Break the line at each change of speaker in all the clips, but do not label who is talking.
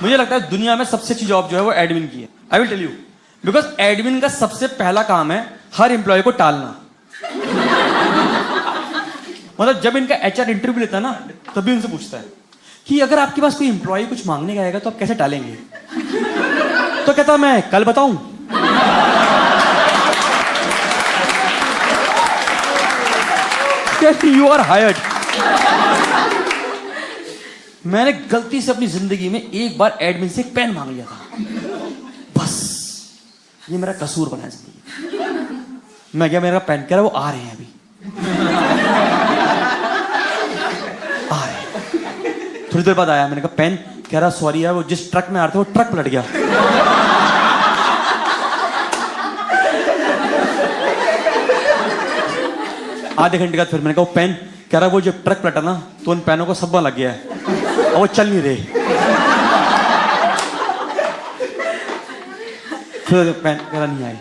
मुझे लगता है दुनिया में सबसे अच्छी जॉब जो है वो एडमिन की है। I will tell you, because admin का सबसे पहला काम है हर एम्प्लॉय को टालना। मतलब जब इनका एचआर इंटरव्यू लेता है ना, तभी उनसे पूछता है कि अगर आपके पास कोई एम्प्लॉय कुछ मांगने का आएगा तो आप कैसे टालेंगे? तो कहता मैं कल बताऊं। You are hired. मैंने गलती से अपनी जिंदगी में एक बार एडमिन से एक पेन मांग लिया था, बस ये मेरा कसूर बना जिंदगी। मैं क्या, मेरा पेन कह रहा वो आ रहे हैं अभी, आ रहे हैं। थोड़ी देर बाद आया, मैंने कहा पेन, कह रहा सॉरी यार वो जिस ट्रक में आ रहे थे वो ट्रक पलट गया। आधे घंटे बाद फिर मैंने कहा वो पेन, कह रहा वो जब ट्रक पलटा ना तो उन पेनों को सब्बा लग गया है और वो चल नहीं रहे। फिर पेन कह रहा नहीं आई।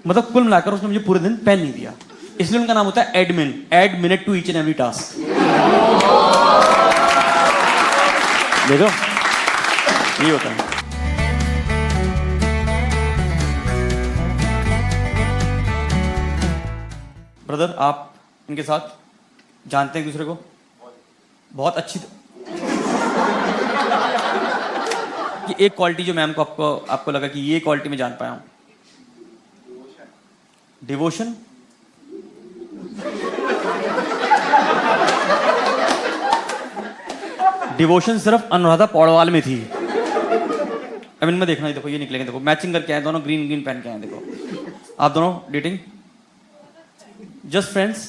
मतलब कुल मिलाकर उसने मुझे पूरे दिन पेन नहीं दिया, इसलिए उनका नाम होता है admin, add minute to each and every task. देखो ये होता है। ब्रदर आप इनके साथ जानते हैं दूसरे को बहुत अच्छी कि एक क्वालिटी जो मैम को आपको लगा कि ये क्वालिटी में जान पाया हूं, डिवोशन। डिवोशन सिर्फ अनुराधा पौड़वाल में थी। अब इनमें देखना, देखो ये निकलेंगे, देखो मैचिंग करके आए दोनों, ग्रीन ग्रीन पहन के आए। देखो आप दोनों dating, just friends.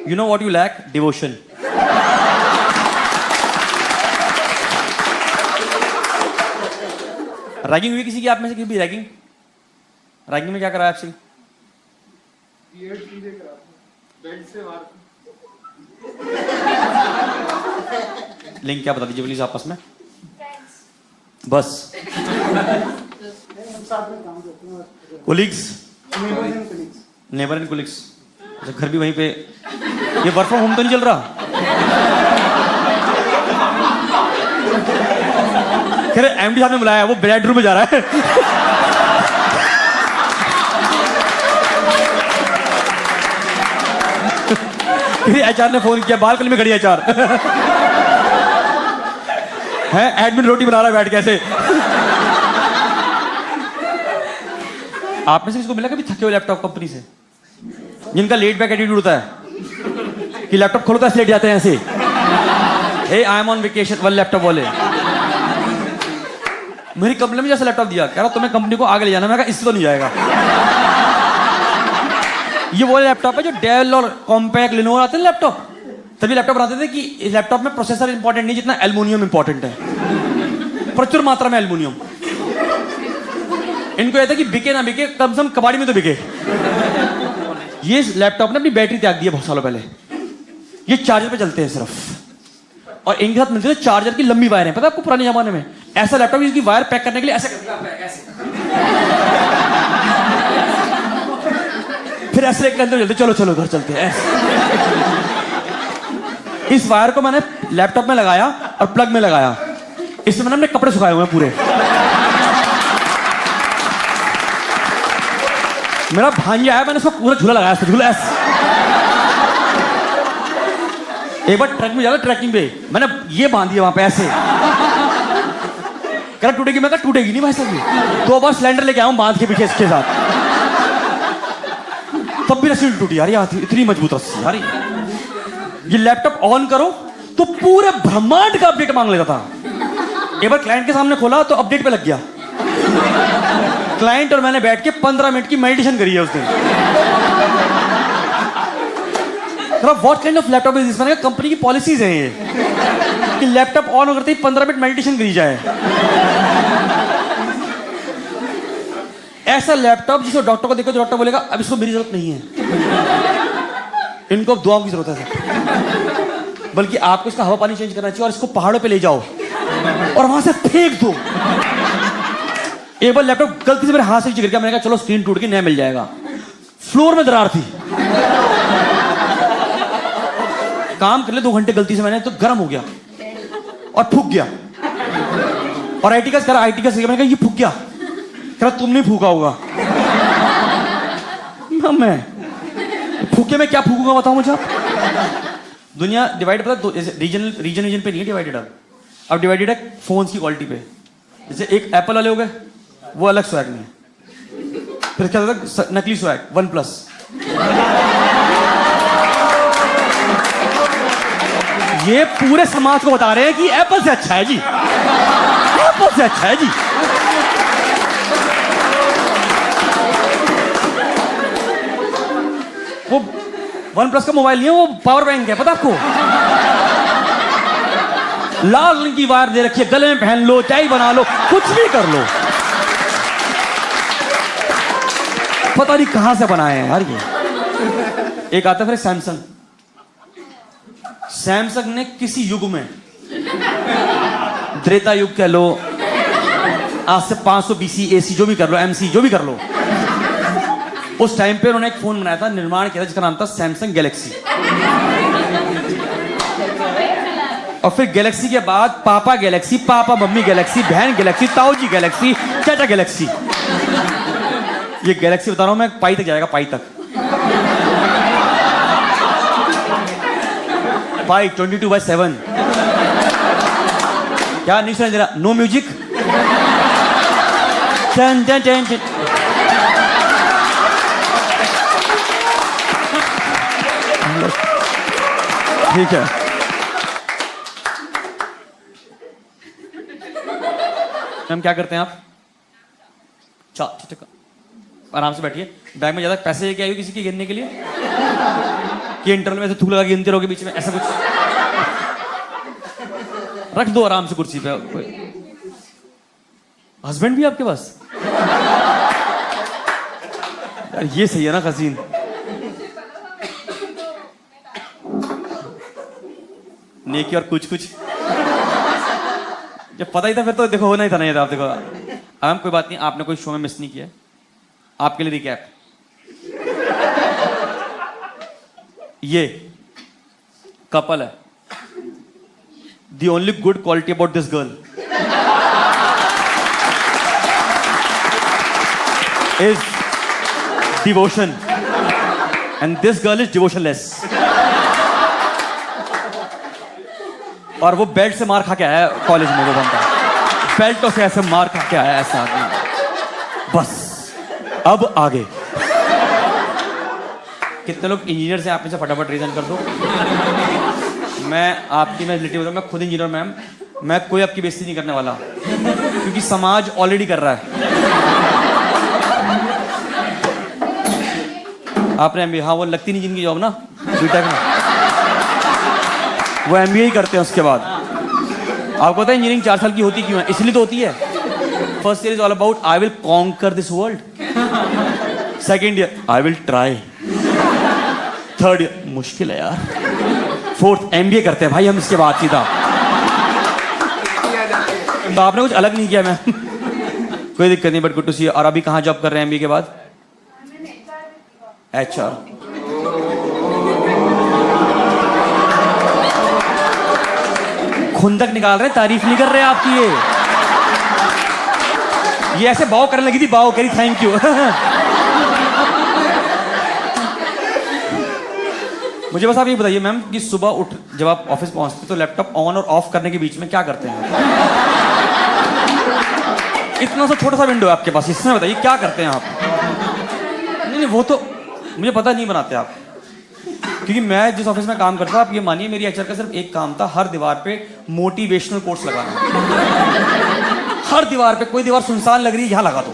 You know what you lack? Devotion. Ragging हुई किसी की आप में से? किसी भी रैगिंग? रैगिंग में क्या करा आपसे? लिंक क्या बता दीजिए प्लीज आपस में। बस कोलिग्स, नेबर एंड कोलिग्स। अच्छा घर भी वहीं पे। ये वर्क फ्रॉम होम तो नहीं चल रहा? कह रहे एमडी साहब ने बुलाया, वो बेडरूम में जा रहा है। एचआर ने फोन किया, बालकनी में खड़ी एचआर है, एडमिन रोटी बना रहा है बैठ के ऐसे। आप में से किसको मिला कभी थके हुए लैपटॉप कंपनी से, जिनका लेट बैक एटीट्यूड होता है कि लैपटॉप खोलो तो ऐसे लेट जाते हैं ऐसे, हे आई एम ऑन वेकेशन वाले लैपटॉप वाले। मेरी कंपनी में जैसे लैपटॉप दिया, कह रहा तुम्हें कंपनी को आगे ले जाना। मैं कहा इससे तो नहीं जाएगा। ये वो लैपटॉप है जो डेल और कॉम्पैक्ट लिनोवो आते हैं लैपटॉप, तभी लैपटॉप बनाते थे कि लैपटॉप में प्रोसेसर इंपॉर्टेंट नहीं जितना एल्युमिनियम इंपॉर्टेंट है, प्रचुर मात्रा में एल्युमिनियम। इनको यह था कि बिके ना बिके, कम से कम कबाड़ी में तो बिके। ये लैपटॉप ने अपनी बैटरी त्याग दी है बहुत सालों पहले। ये चार्जर पे चलते हैं सिर्फ, और इनके साथ मिलते हैं चार्जर की लंबी वायर है। पता है आपको पुराने जमाने में ऐसा लैपटॉप इसकी वायर पैक करने के लिए ऐसे फिर ऐसे एक अंदर चलते, चलो चलो घर चलते हैं। इस वायर को मैंने लैपटॉप में लगाया और प्लग में लगाया, इससे मैंने अपने कपड़े सुखाए हुए हैं पूरे। मेरा भांजा है, मैंने उसको पूरा झूला लगाया, झूला ऐसे। एक बार ट्रक में जा रहा ट्रैकिंग पे, मैंने ये बांध दिया वहां पे ऐसे। कह रहा टूटेगी, मैं कहा टूटेगी नहीं भाई साहब। 2 बार सिलेंडर लेके आया हूं बांध के पीछे इसके साथ, तब भी रस्सी टूटी यार, इतनी मजबूत रस्सी यार। ये लैपटॉप ऑन करो तो पूरे ब्रह्मांड का अपडेट मांग लेता था। एक बार क्लाइंट के सामने खोला तो अपडेट पे लग गया। क्लाइंट और मैंने बैठ के 15 मिनट की मेडिटेशन करी है उस दिन। What kind of laptop is this? मैंने कहा कंपनी की पॉलिसीज हैं ये कि लैपटॉप ऑन करते ही 15 मिनट मेडिटेशन करी जाए। ऐसा लैपटॉप जिसको डॉक्टर को देखो तो डॉक्टर बोलेगा अब इसको मेरी जरूरत नहीं है, इनको अब दुआओं की जरूरत है सर। बल्कि आपको इसका हवा पानी चेंज करना चाहिए और इसको पहाड़ों पे ले जाओ और वहां से फेंक दो। एक बार लैपटॉप गलती से मेरे हाथ से गिर गया, मैंने कहा चलो स्क्रीन टूट के नया मिल जाएगा। फ्लोर में दरार थी। काम कर ले 2 घंटे गलती से मैंने तो गर्म हो गया और फूक गया। और आईटी का मैंने कहा ये फूक गया, कह रहा तुमने फूका होगा। मैं फूके में क्या फूकूंगा बताओ मुझे आप। दुनिया डिवाइड पता रीजन पे नहीं है डिवाइडेड। अब डिवाइडेड है फोन्स की क्वालिटी पे। जैसे एक एप्पल वाले हो गए, वो अलग स्वैग में है। फिर क्या होता है नकली स्वैग OnePlus। ये पूरे समाज को बता रहे हैं कि एप्पल से अच्छा है जी, एप्पल से अच्छा है जी। वो OnePlus का मोबाइल नहीं है, वो पावर बैंक है, पता आपको। लाल रंग की वायर दे रखी है, गले में पहन लो, चाय बना लो, कुछ भी कर लो। पता नहीं कहां से बनाए हैं यार ये। एक आता फिर सैमसंग ने किसी युग में, त्रेता युग कह लो, आज से 500 BC AC जो भी कर लो, MC जो भी कर लो, उस टाइम पे उन्होंने एक फोन बनाया था, निर्माण किया था, जिसका नाम था सैमसंग गैलेक्सी। और फिर गैलेक्सी के बाद पापा गैलेक्सी, पापा मम्मी गैलेक्सी, बहन गैलेक्सी, ताऊ जी गैलेक्सी, चाचा गैलेक्सी। ये गैलेक्सी बता रहा हूं मैं, पाई तक जाएगा, पाई तक। पाई 22/7। क्या नहीं सुनाई दे रहा? No music. चन चन चन चन। ठीक है, मैम क्या करते हैं आप? आराम से बैठिए। बैग में ज्यादा पैसे लेके आई हो किसी के गिनने के लिए कि इंटरवल में ऐसे थूक लगा के गिनते रहोगे बीच में, ऐसा कुछ? रख दो आराम से कुर्सी पे। हस्बैंड भी आपके पास? यार ये सही है ना खसीन। नेकी और कुछ कुछ जब पता ही था फिर तो देखो होना ही था। नहीं था आप देखो। अब कोई बात नहीं, आपने कोई शो में मिस नहीं किया। आपके लिए रिकैप, ये कपल है। The only good quality about this girl is devotion and this girl is devotionless. और वो बेल्ट से मार खा के आया कॉलेज में, वो बंदा बेल्टों से ऐसे मार खा के आया ऐसा आदमी। बस अब आगे कितने लोग इंजीनियर से आप में से फटाफट रीजन कर दो। मैं रिलेटिव हूं, मैं खुद इंजीनियर मैम। मैं कोई आपकी बेइज्जती नहीं करने वाला क्योंकि समाज ऑलरेडी कर रहा है। आपने एमबीए, हाँ वो लगती नहीं जिनकी जॉब ना बीटेक में, वो एमबीए ही करते हैं उसके बाद। आपको पता है इंजीनियरिंग 4 साल की होती क्यों है? इसलिए तो होती है। First year is all about I will conquer this world. Second year I will try. Third year मुश्किल है यार। फोर्थ एमबीए करते हैं भाई हम इसके बाद सीधा। तो आपने कुछ अलग नहीं किया मैम। कोई दिक्कत नहीं, बट गुड टू सी। और अभी कहाँ जॉब कर रहे हैं एमबीए के बाद? HR। खुंदक निकाल रहे हैं, तारीफ नहीं कर रहे आपकी। ये ऐसे बाव करने लगी थी, बाव करी थैंक यू। मुझे बस आप ये बताइए मैम कि सुबह उठ जब आप ऑफिस पहुंचते तो लैपटॉप ऑन और ऑफ करने के बीच में क्या करते हैं? इतना सा छोटा सा विंडो है आपके पास, इसमें बताइए क्या करते हैं आप? नहीं वो तो मुझे पता नहीं बनाते आप, क्योंकि मैं जिस ऑफिस में काम करता था, आप ये मानिए मेरी HR का सिर्फ एक काम था, हर दीवार पे मोटिवेशनल कोट्स लगाना। हर दीवार पे, कोई दीवार सुनसान लग रही है यहां लगा दो।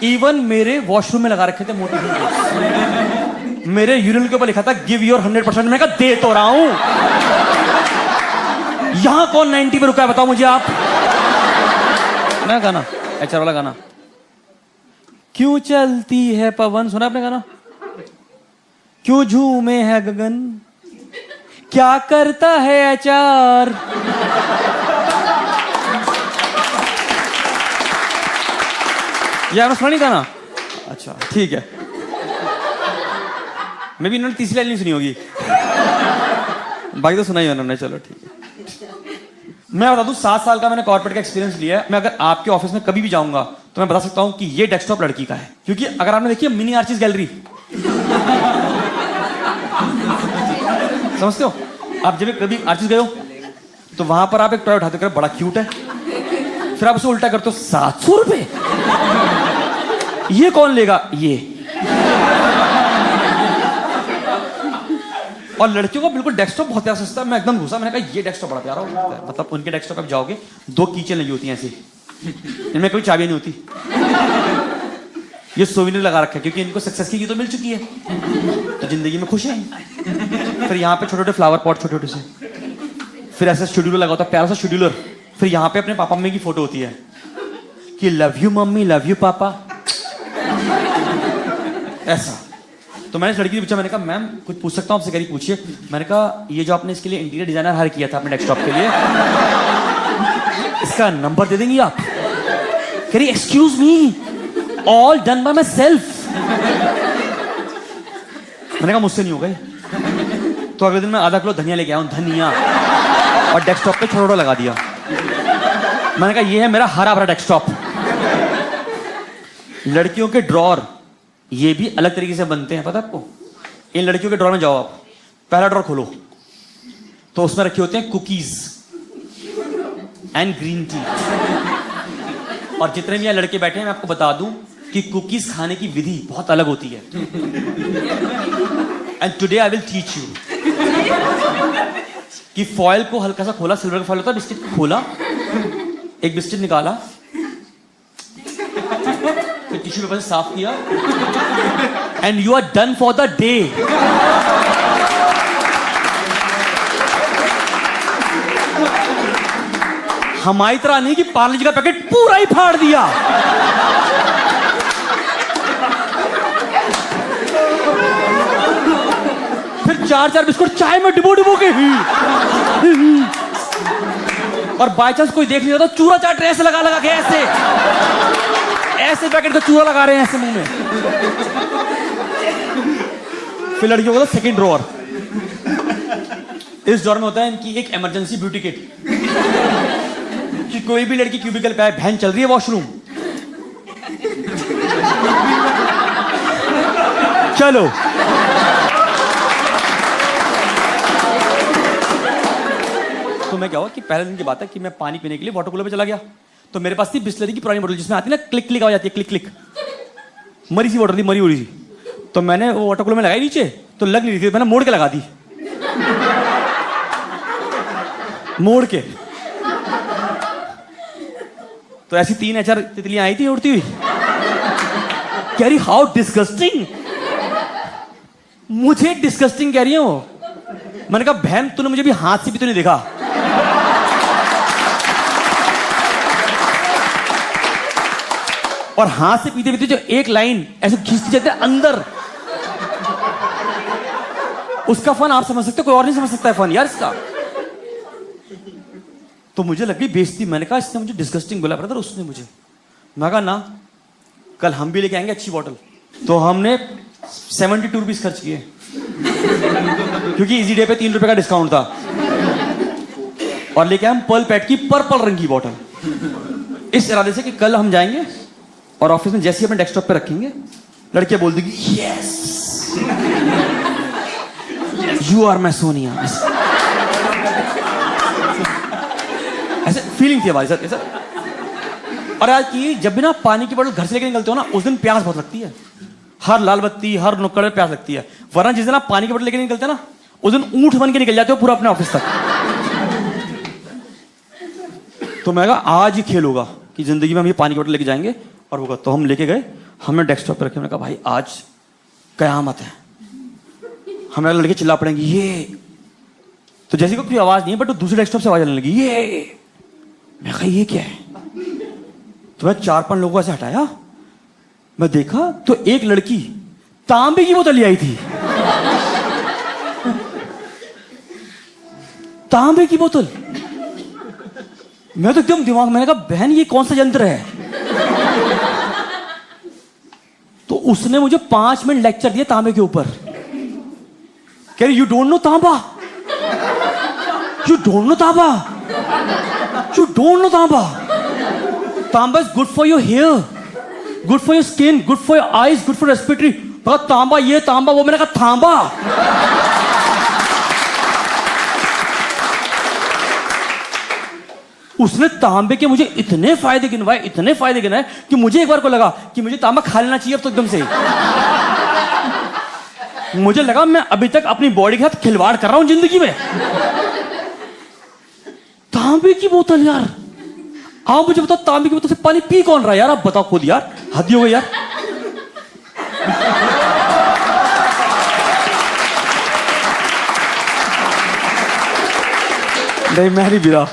इवन मेरे वॉशरूम में लगा रखे थे मोटिवेशनल कोट्स। मेरे यूरिनल के ऊपर लिखा था गिव योर 100%। मैं कहा दे तो रहा हूं। यहां कौन 90 पे रुका है बताओ मुझे आप? ना गाना HR वाला गाना, क्यों चलती है पवन, सुना आपने गाना? क्यों झूमे है गगन, क्या करता है HR? ये आपने सुना नहीं गाना? अच्छा ठीक है, मैं भी इन्होंने तीसरी लाइन नहीं सुनी होगी। बाकी तो सुना ही उन्होंने, चलो ठीक है। मैं बता दूं 7 साल का मैंने कॉर्पोरेट का एक्सपीरियंस लिया है। मैं अगर आपके ऑफिस में कभी भी जाऊंगा तो मैं बता सकता हूं कि ये डेस्कटॉप लड़की का है, क्योंकि अगर आपने देखी मिनी आर्चिस गैलरी, समझते हो आप, जब कभी आर्चिस गए हो तो वहां पर आप एक टॉय उठाते हो, बड़ा क्यूट है, फिर आप उसे उल्टा करते हो 700 रुपए, ये कौन लेगा ये। और लड़कियों को बिल्कुल डेस्कटॉप बहुत प्यारा सस्ता है। मैं एकदम घुसा, मैंने कहा ये डेस्कटॉप बड़ा प्यारा होता है, मतलब उनके डेस्कटॉप पे जाओगे 2 कीचें लगी होती हैं ऐसी, इनमें कोई चाबियां नहीं होती, ये सोविनियर लगा रखा है क्योंकि इनको सक्सेस की तो मिल चुकी है, तो जिंदगी में खुश हैं। फिर यहाँ पे छोटे छोटे फ्लावर पॉट छोटे छोटे से, फिर ऐसा शेड्यूलर लगा होता है, प्यारा सा शेड्यूलर, फिर यहाँ पे अपने पापा मम्मी की फोटो होती है कि love you mummy love you पापा, ऐसा। तो मैंने लड़की से पूछा, मैंने कहा मैम कुछ पूछ सकता हूँ आपसे? कह रही पूछिए। मैंने कहा ये जो आपने इसके लिए इंटीरियर डिजाइनर हायर किया था अपने डेस्कटॉप के लिए, इसका नंबर दे देंगी आप? कह रही excuse me, all done by my self. मैंने कहा मुझसे नहीं होगा। तो अगले दिन मैं आधा किलो धनिया लेके आया हूं, धनिया, और डेस्कटॉप पे छोटा लगा दिया। मैंने कहा ये है मेरा हरा भरा डेस्कटॉप। लड़कियों के ड्रॉर ये भी अलग तरीके से बनते हैं, पता है आपको? इन लड़कियों के ड्रॉर में जाओ आप, पहला ड्रॉर खोलो तो उसमें रखे होते हैं कुकीज एंड ग्रीन टी। और जितने भी यहाँ लड़के बैठे हैं मैं आपको बता दूं कि कुकीज खाने की विधि बहुत अलग होती है। And today I will teach you कि फॉयल को हल्का सा खोला, सिल्वर का फॉयल होता है, बिस्किट को खोला, एक बिस्किट निकाला, फिर टिश्यू पेपर से साफ किया, and you are done for the day. हमारी तरह नहीं कि पार्ले जी का पैकेट पूरा ही फाड़ दिया। फिर 4-4 बिस्कुट चाय में डिबो डिबो के ही, और बाय चांस कोई देख लिया तो चूरा चाट रहे, ऐसे लगा लगा के, ऐसे ऐसे पैकेट का चूरा लगा रहे हैं ऐसे मुंह में। फिर लड़कियों को सेकंड ड्रॉअर, इस ड्रॉअर में होता है इनकी एक इमरजेंसी ब्यूटी किट, कि कोई भी लड़की क्यूबिकल पे आए, बहन चल रही है वॉशरूम, चलो तो मैं क्या हुआ कि पहले दिन की बात है कि मैं पानी पीने के लिए वाटर कूलर पे चला गया, तो मेरे पास थी बिस्लरी की पुरानी बोतल जिसमें आती है ना क्लिक क्लिक आवाज आती है, क्लिक क्लिक, मरी सी वाटर थी, मरी उड़ी सी। तो मैंने वो वाटर कूलर में लगाई नीचे, तो लग नहीं रही थी, मैंने मोड़ के लगा दी, मोड़ के। तो ऐसी 3 तितलियां आई थी उड़ती हुई, कह रही हाउ डिस्गस्टिंग, मुझे डिस्गस्टिंग कह रही है वो। मैंने कहा बहन तूने मुझे भी हाथ से भी तो नहीं देखा। और हाथ से पीते पीते जो एक लाइन ऐसे खींचती जाती है अंदर, उसका फन आप समझ सकते हो, कोई और नहीं समझ सकता है फन यार इसका। तो मुझे लग गई बेइज्जती। मैंने कहा इसने मुझे डिस्गस्टिंग बोला ब्रदर, उसने मुझे। मैं कहा ना, कल हम भी लेके आएंगे अच्छी बॉटल। तो हमने 72 रुपीज खर्च किए, क्योंकि इजी डे पे 3 रुपए का डिस्काउंट था, और लेके हम पर्ल पैट की पर्पल रंग की बॉटल, इस इरादे से कि कल हम जाएंगे और ऑफिस में जैसे ही अपने डेस्कटॉप पे रखेंगे, लड़कियां बोल देगी yes you are my Sonia, ऐसे फीलिंग थी हमारी सर। और आज की जब भी ना पानी की बोतल घर से लेके निकलते हो ना, उस दिन प्यास बहुत लगती है, हर लाल बत्ती हर नुक्कड़ में प्यास लगती है। वरना जिस दिन आप पानी की बोतल लेके निकलते हैं ना, उस दिन ऊंट बन के निकल जाते हो पूरा अपने ऑफिस तक। तो मैं कहा आज ही खेल होगा कि जिंदगी में हम ये पानी की बोतल लेके जाएंगे, और होगा। तो हम लेके गए, हमने डेस्कटॉप पे रखे, मैंने कहा भाई आज कयामत है, हमें लड़के चिल्ला पड़ेंगे ये। तो जैसे कोई आवाज नहीं है, बट दूसरे डेस्कटॉप से आवाज आने लगी ये। मैं कहा ये क्या है? तो मैं 4-5 लोगों को ऐसे हटाया, मैं देखा तो एक लड़की तांबे की बोतल ले आई थी, तांबे की बोतल। मैं तो एकदम दिमाग, मैंने कहा बहन ये कौन सा यंत्र है? तो उसने मुझे 5 मिनट लेक्चर दिया तांबे के ऊपर, कह रही यू डोंट नो तांबा। You don't know तांबा? You don't know तांबा? तांबा is good for your hair, good for your skin, good for your eyes, good for respiratory. पर तांबा ये तांबा वो, मैंने कहा तांबा. उसने तांबे के मुझे इतने फायदे गिनाए कि मुझे एक बार को लगा कि मुझे तांबा खा लेना चाहिए अब तो एकदम से. मुझे लगा मैं अभी तक अपनी बॉडी के साथ खिलवाड़ कर रहा हूं जिंदगी में. तांबे की बोतल यार, आप मुझे बताओ तांबे की बोतल से पानी पी कौन रहा है यार? आप बताओ खुद यार, हद ही हो गई यार. नहीं मैं नहीं पी रहा.